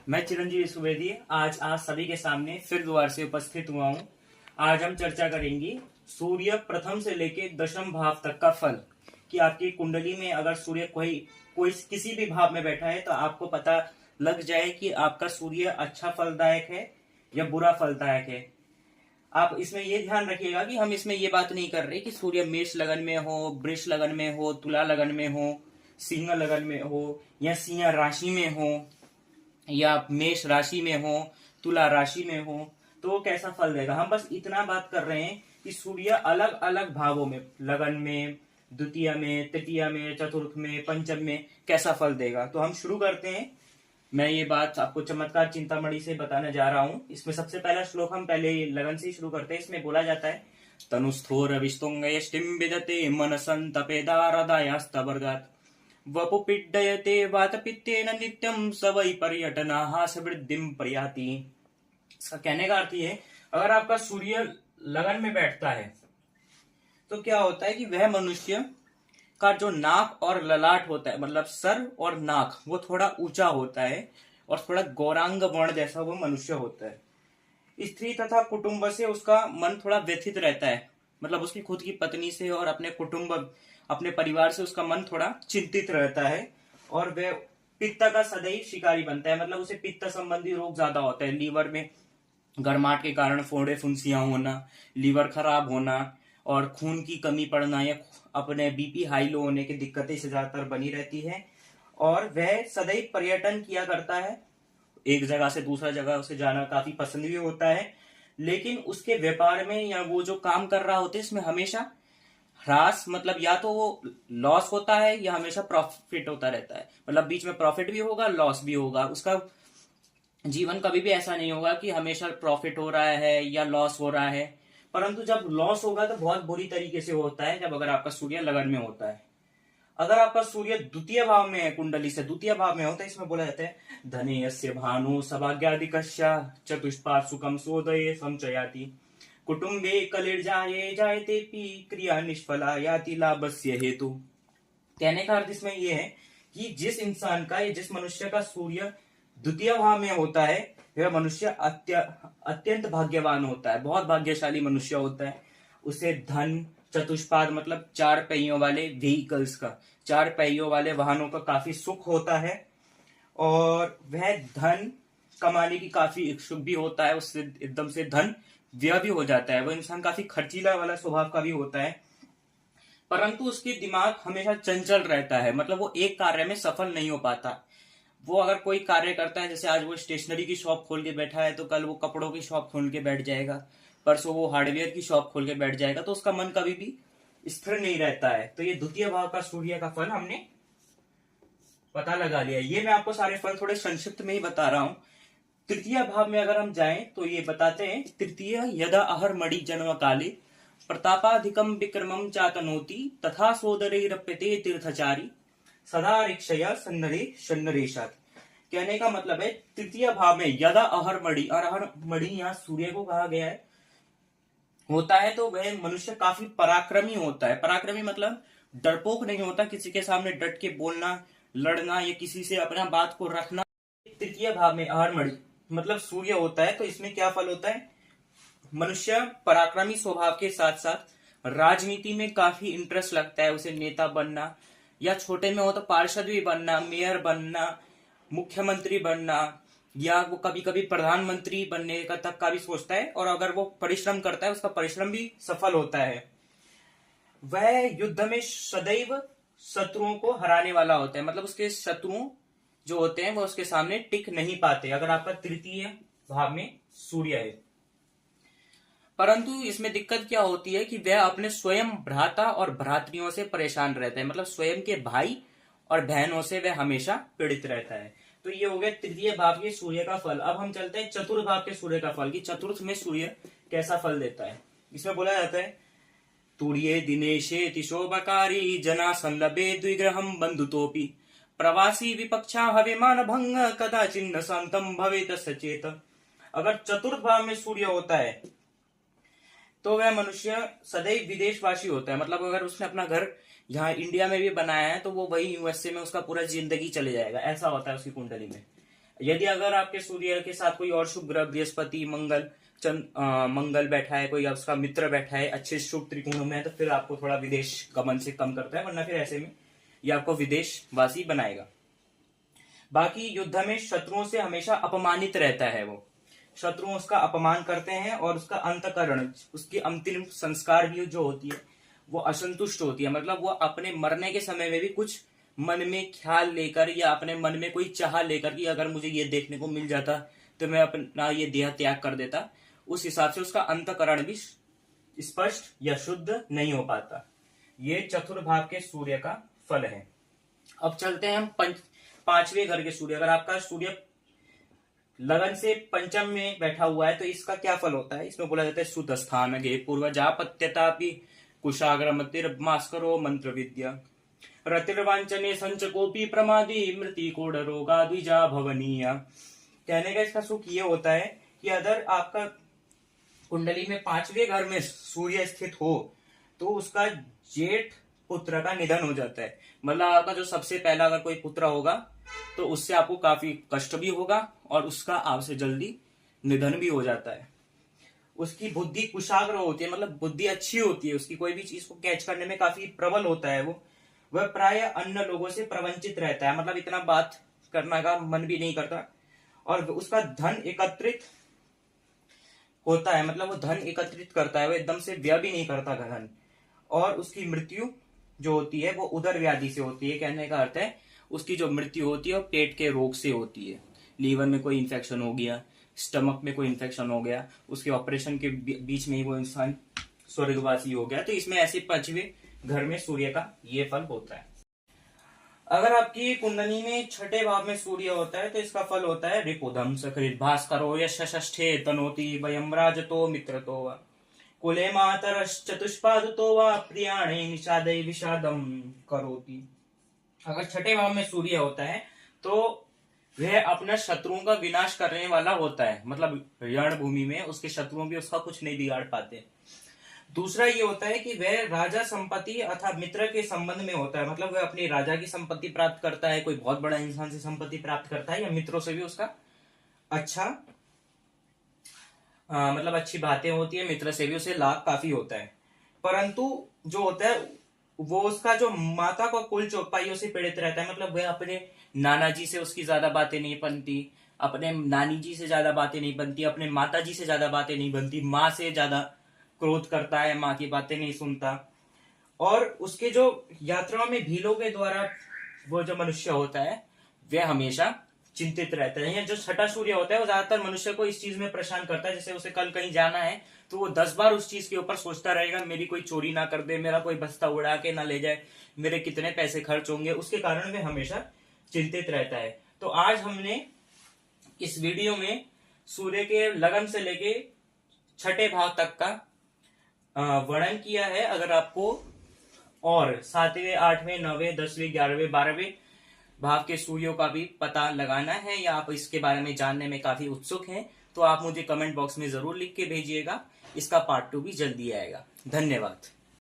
मैं चिरंजीवी सुवेदी आज सभी के सामने फिर दोबारा से उपस्थित हुआ हूँ। आज हम चर्चा करेंगे सूर्य प्रथम से लेके दशम भाव तक का फल कि आपकी कुंडली में अगर सूर्य कोई कोई किसी भी भाव में बैठा है तो आपको पता लग जाए कि आपका सूर्य अच्छा फलदायक है या बुरा फलदायक है। आप इसमें ये ध्यान रखिएगा कि हम इसमें ये बात नहीं कर रहे कि सूर्य मेष लगन में हो, वृष लगन में हो, तुला लगन में हो, सिंह लगन में हो या सिंह राशि में हो या मेष राशि में हो, तुला राशि में हो तो वो कैसा फल देगा। हम बस इतना बात कर रहे हैं कि सूर्य अलग अलग भावों में, लगन में, द्वितीय में, तृतीय में, चतुर्थ में, पंचम में कैसा फल देगा। तो हम शुरू करते हैं। मैं ये बात आपको चमत्कार चिंतामणि से बताने जा रहा हूँ। इसमें सबसे पहला श्लोक हम पहले लगन से ही शुरू करते हैं। इसमें बोला जाता है तनुस्थोर विस्तुंगयष्टिम विदते मनसंतपेदारदायास्तवर्गात् वपुपिड्डयते वातपित्तेन नित्यम सवै पर्यटनाः समृद्धिं प्रयाति। इसका कहने का अर्थ ये है, अगर आपका सूर्य लगन में बैठता है तो क्या होता है कि वह मनुष्य का जो नाक और ललाट होता है, मतलब सर और नाक, वो थोड़ा ऊंचा होता है और थोड़ा गौरांग वर्ण जैसा वो मनुष्य होता है। स्त्री तथा कुटुंब से उसका मन थोड़ा व्यथित रहता है, मतलब उसकी खुद की पत्नी से और अपने कुटुंब, अपने परिवार से उसका मन थोड़ा चिंतित रहता है और वह पित्त का सदैव शिकारी बनता है, मतलब उसे पित्त संबंधी रोग ज्यादा होता है। लीवर में गर्माहट के कारण फोड़े फुंसियां होना, लीवर खराब होना और खून की कमी पड़ना या अपने बीपी हाई लो होने की दिक्कतें से ज्यादातर बनी रहती है। और वह सदैव पर्यटन किया करता है, एक जगह से दूसरा जगह उसे जाना काफी पसंद भी होता है। लेकिन उसके व्यापार में या वो जो काम कर रहा होता है इसमें हमेशा ह्रास, मतलब या तो वो लॉस होता है या हमेशा प्रॉफिट होता रहता है, मतलब बीच में प्रॉफिट भी होगा, लॉस भी होगा। उसका जीवन कभी भी ऐसा नहीं होगा कि हमेशा प्रॉफिट हो रहा है या लॉस हो रहा है। परंतु जब लॉस होगा तो बहुत बुरी तरीके से होता है, जब अगर आपका सूर्य लगन में होता है। अगर आपका सूर्य द्वितीय भाव में है, कुंडली से द्वितीय भाव में होता है, इसमें बोला जाता है धनेयस्य भानु सभाग्यादिकस्य चतुष्पाद सुखम सोदये संचयाति कुटुंबे कलिर्जाये जायते पी क्रिया निष्फला याति लाभस्य हेतु। कहने का अर्थ इसमें यह है कि जिस इंसान का, जिस मनुष्य का सूर्य द्वितीय भाव में होता है वह मनुष्य अत्यंत भाग्यवान होता है, बहुत भाग्यशाली मनुष्य होता है। उसे धन, चतुष्पाद मतलब चार पहियों वाले व्हीकल्स का, चार पहियों वाले वाहनों का काफी सुख होता है और वह धन कमाने की काफी इच्छुक भी होता है। उससे एकदम से धन व्यय भी हो जाता है। वह इंसान काफी खर्चीला वाला स्वभाव का भी होता है, परंतु उसके दिमाग हमेशा चंचल रहता है, मतलब वो एक कार्य में सफल नहीं हो पाता। वो अगर कोई कार्य करता है, जैसे आज वो स्टेशनरी की शॉप खोल के बैठा है तो कल वो कपड़ों की शॉप खोल के बैठ जाएगा, परसों वो हार्डवेयर की शॉप खोल के बैठ जाएगा, तो उसका मन कभी भी स्थिर नहीं रहता है। तो ये द्वितीय भाव का सूर्य का फल हमने पता लगा लिया। ये मैं आपको सारे फल थोड़े संक्षिप्त में ही बता रहा हूं। तृतीय भाव में अगर हम जाएं तो ये बताते हैं तृतीय यदा अहर मणि जन्म काले प्रतापाधिकम विक्रमम चातनोति तथा सोदरैरप्यते तीर्थचारी सदा रिक्षया सन्नरेशात। कहने का मतलब है तृतीय भाव में यदा अहर मणि, और अहर मणि यहाँ सूर्य को कहा गया है, होता है तो वह मनुष्य काफी पराक्रमी होता है। पराक्रमी मतलब डरपोक नहीं होता, किसी के सामने डट के बोलना, लड़ना या किसी से अपना बात को रखना। तृतीय भाव में अहर मणि मतलब सूर्य होता है, तो इसमें क्या फल होता है, मनुष्य पराक्रमी स्वभाव के साथ साथ राजनीति में काफी इंटरेस्ट लगता है। उसे नेता बनना या छोटे में हो तो पार्षद भी बनना, मेयर बनना, मुख्यमंत्री बनना, या वो कभी कभी प्रधानमंत्री बनने का तक का भी सोचता है। और अगर वो परिश्रम करता है, उसका परिश्रम भी सफल होता है। वह युद्ध में सदैव शत्रुओं को हराने वाला होता है, मतलब उसके शत्रु जो होते हैं वो उसके सामने टिक नहीं पाते अगर आपका तृतीय भाव में सूर्य है। परंतु इसमें दिक्कत क्या होती है कि वह अपने स्वयं भ्राता और भ्रातृयों से परेशान रहता है, मतलब स्वयं के भाई और बहनों से वह हमेशा पीड़ित रहता है। तो ये हो गया तृतीय भाव के सूर्य का फल। अब हम चलते हैं चतुर्थ भाव के सूर्य का फल, कि चतुर्थ में सूर्य कैसा फल देता है। इसमें बोला जाता है तुर्ये दिनेशे तिशोभकारी जना संलभे द्विग्रहम बंधुतोपि प्रवासी विपक्षा हविमान भंग कदाचिन्न शांतम भवेत सचेत। अगर चतुर्थ भाव में सूर्य होता है तो वह मनुष्य सदैव विदेशवासी होता है, मतलब अगर उसने अपना घर यहाँ इंडिया में भी बनाया है तो वो वही यूएसए में उसका पूरा जिंदगी चले जाएगा, ऐसा होता है उसकी कुंडली में। यदि अगर आपके सूर्य के साथ कोई और शुभ ग्रह बृहस्पति मंगल बैठा है, कोई उसका मित्र बैठा है अच्छे शुभ त्रिकोणों में है, तो फिर आपको थोड़ा विदेश गमन से कम करता है, वरना फिर ऐसे में ये आपको विदेशवासी बनाएगा। बाकी युद्ध में शत्रुओं से हमेशा अपमानित रहता है, वो शत्रु उसका अपमान करते हैं और उसका अंतकरण, उसकी अंतिम संस्कार भी जो होती है वो असंतुष्ट होती है। मतलब वो अपने मरने के समय में भी कुछ मन में ख्याल लेकर या अपने मन में कोई चाह लेकर कि अगर मुझे ये देखने को मिल जाता तो मैं अपना ये देह त्याग कर देता, उस हिसाब से उसका अंतकरण भी स्पष्ट या शुद्ध नहीं हो पाता। ये चतुर्भाव के सूर्य का फल है। अब चलते हैं हम पांचवें घर के सूर्य। अगर आपका सूर्य लगन से पंचम में बैठा हुआ है तो इसका क्या फल होता है? इसमें बोला जाता है सुत स्थान गे पूर्वजापत्यतापि कुशाग्रमतिर्मास्करो मंत्र विद्या रतिर्वांचने संचकोपी प्रमादी मृति कोड रोगा द्विजा भवनीय। कहने का इसका सुख ये होता है कि अगर आपका कुंडली में पांचवें घर में सूर्य स्थित हो तो उसका जेठ पुत्र का निधन हो जाता है। मतलब आपका जो सबसे पहला अगर कोई पुत्र होगा तो उससे आपको काफी कष्ट भी होगा और उसका आपसे जल्दी निधन भी हो जाता है। उसकी बुद्धि कुशाग्र होती है, मतलब बुद्धि अच्छी होती है, उसकी कोई भी चीज को कैच करने में काफी प्रबल होता है। वह प्राय अन्य लोगों से प्रवंचित रहता है, मतलब इतना बात करने का मन भी नहीं करता। और उसका धन एकत्रित होता है, मतलब वो धन एकत्रित करता है, वो एकदम से व्यय भी नहीं करता धन। और उसकी मृत्यु जो होती है वो उदर व्याधि से होती है। कहने का अर्थ है उसकी जो मृत्यु होती है वो पेट के रोग से होती है। लीवर में कोई इन्फेक्शन हो गया, स्टमक में कोई इन्फेक्शन हो गया, उसके ऑपरेशन के बीच में ही वो इंसान स्वर्गवासी हो गया। तो इसमें ऐसे पांचवें घर में सूर्य का ये फल होता है। अगर आपकी कुंडली में छठे भाव में सूर्य होता है तो इसका फल होता है रिपुदम सकृत भास्करो यशष्ठे तनोति वयम राजतो मित्रतो वा कुले मातरश्चतुष्पादतो वा प्रियाणे निषादे विषादम करोति। अगर छठे भाव में सूर्य होता है तो वह अपना शत्रुओं का विनाश करने वाला होता है, मतलब रण भूमि में उसके शत्रुओं भी उसका कुछ नहीं बिगाड़ पाते। दूसरा ये होता है कि वह राजा संपत्ति अथवा मित्र के संबंध में होता है, मतलब वह अपनी राजा की संपत्ति प्राप्त करता है, कोई बहुत बड़ा इंसान से संपत्ति प्राप्त करता है, या मित्रों से भी उसका अच्छा मतलब अच्छी बातें होती है, मित्र से भी उसे लाभ काफी होता है। परंतु जो होता है वो उसका जो माता का कुल चौपाइयों से पीड़ित रहता है, मतलब वह अपने नाना जी से उसकी ज्यादा बातें नहीं बनती, अपने नानी जी से ज्यादा बातें नहीं बनती, अपने माता जी से ज्यादा बातें नहीं बनती, माँ से ज्यादा क्रोध करता है, माँ की बातें नहीं सुनता। और उसके जो यात्राओं में भीलों के द्वारा वो जो मनुष्य होता है वह हमेशा चिंतित रहता है। जो छठा सूर्य होता है वो ज्यादातर मनुष्य को इस चीज में परेशान करता है, जैसे उसे कल कहीं जाना है तो वो 10 बार उस चीज के ऊपर सोचता रहेगा, मेरी कोई चोरी ना कर दे, मेरा कोई बस्ता उड़ा के ना ले जाए, मेरे कितने पैसे खर्च होंगे, उसके कारण वह हमेशा चिंतित रहता है। तो आज हमने इस वीडियो में सूर्य के लगन से लेके छठे भाव तक का वर्णन किया है। अगर आपको और 7वें, 8वें, 9वें, 10वें, 11वें, 12वें भाव के सूर्यों का भी पता लगाना है या आप इसके बारे में जानने में काफी उत्सुक हैं तो आप मुझे कमेंट बॉक्स में जरूर लिख के भेजिएगा। इसका पार्ट 2 भी जल्दी आएगा। धन्यवाद।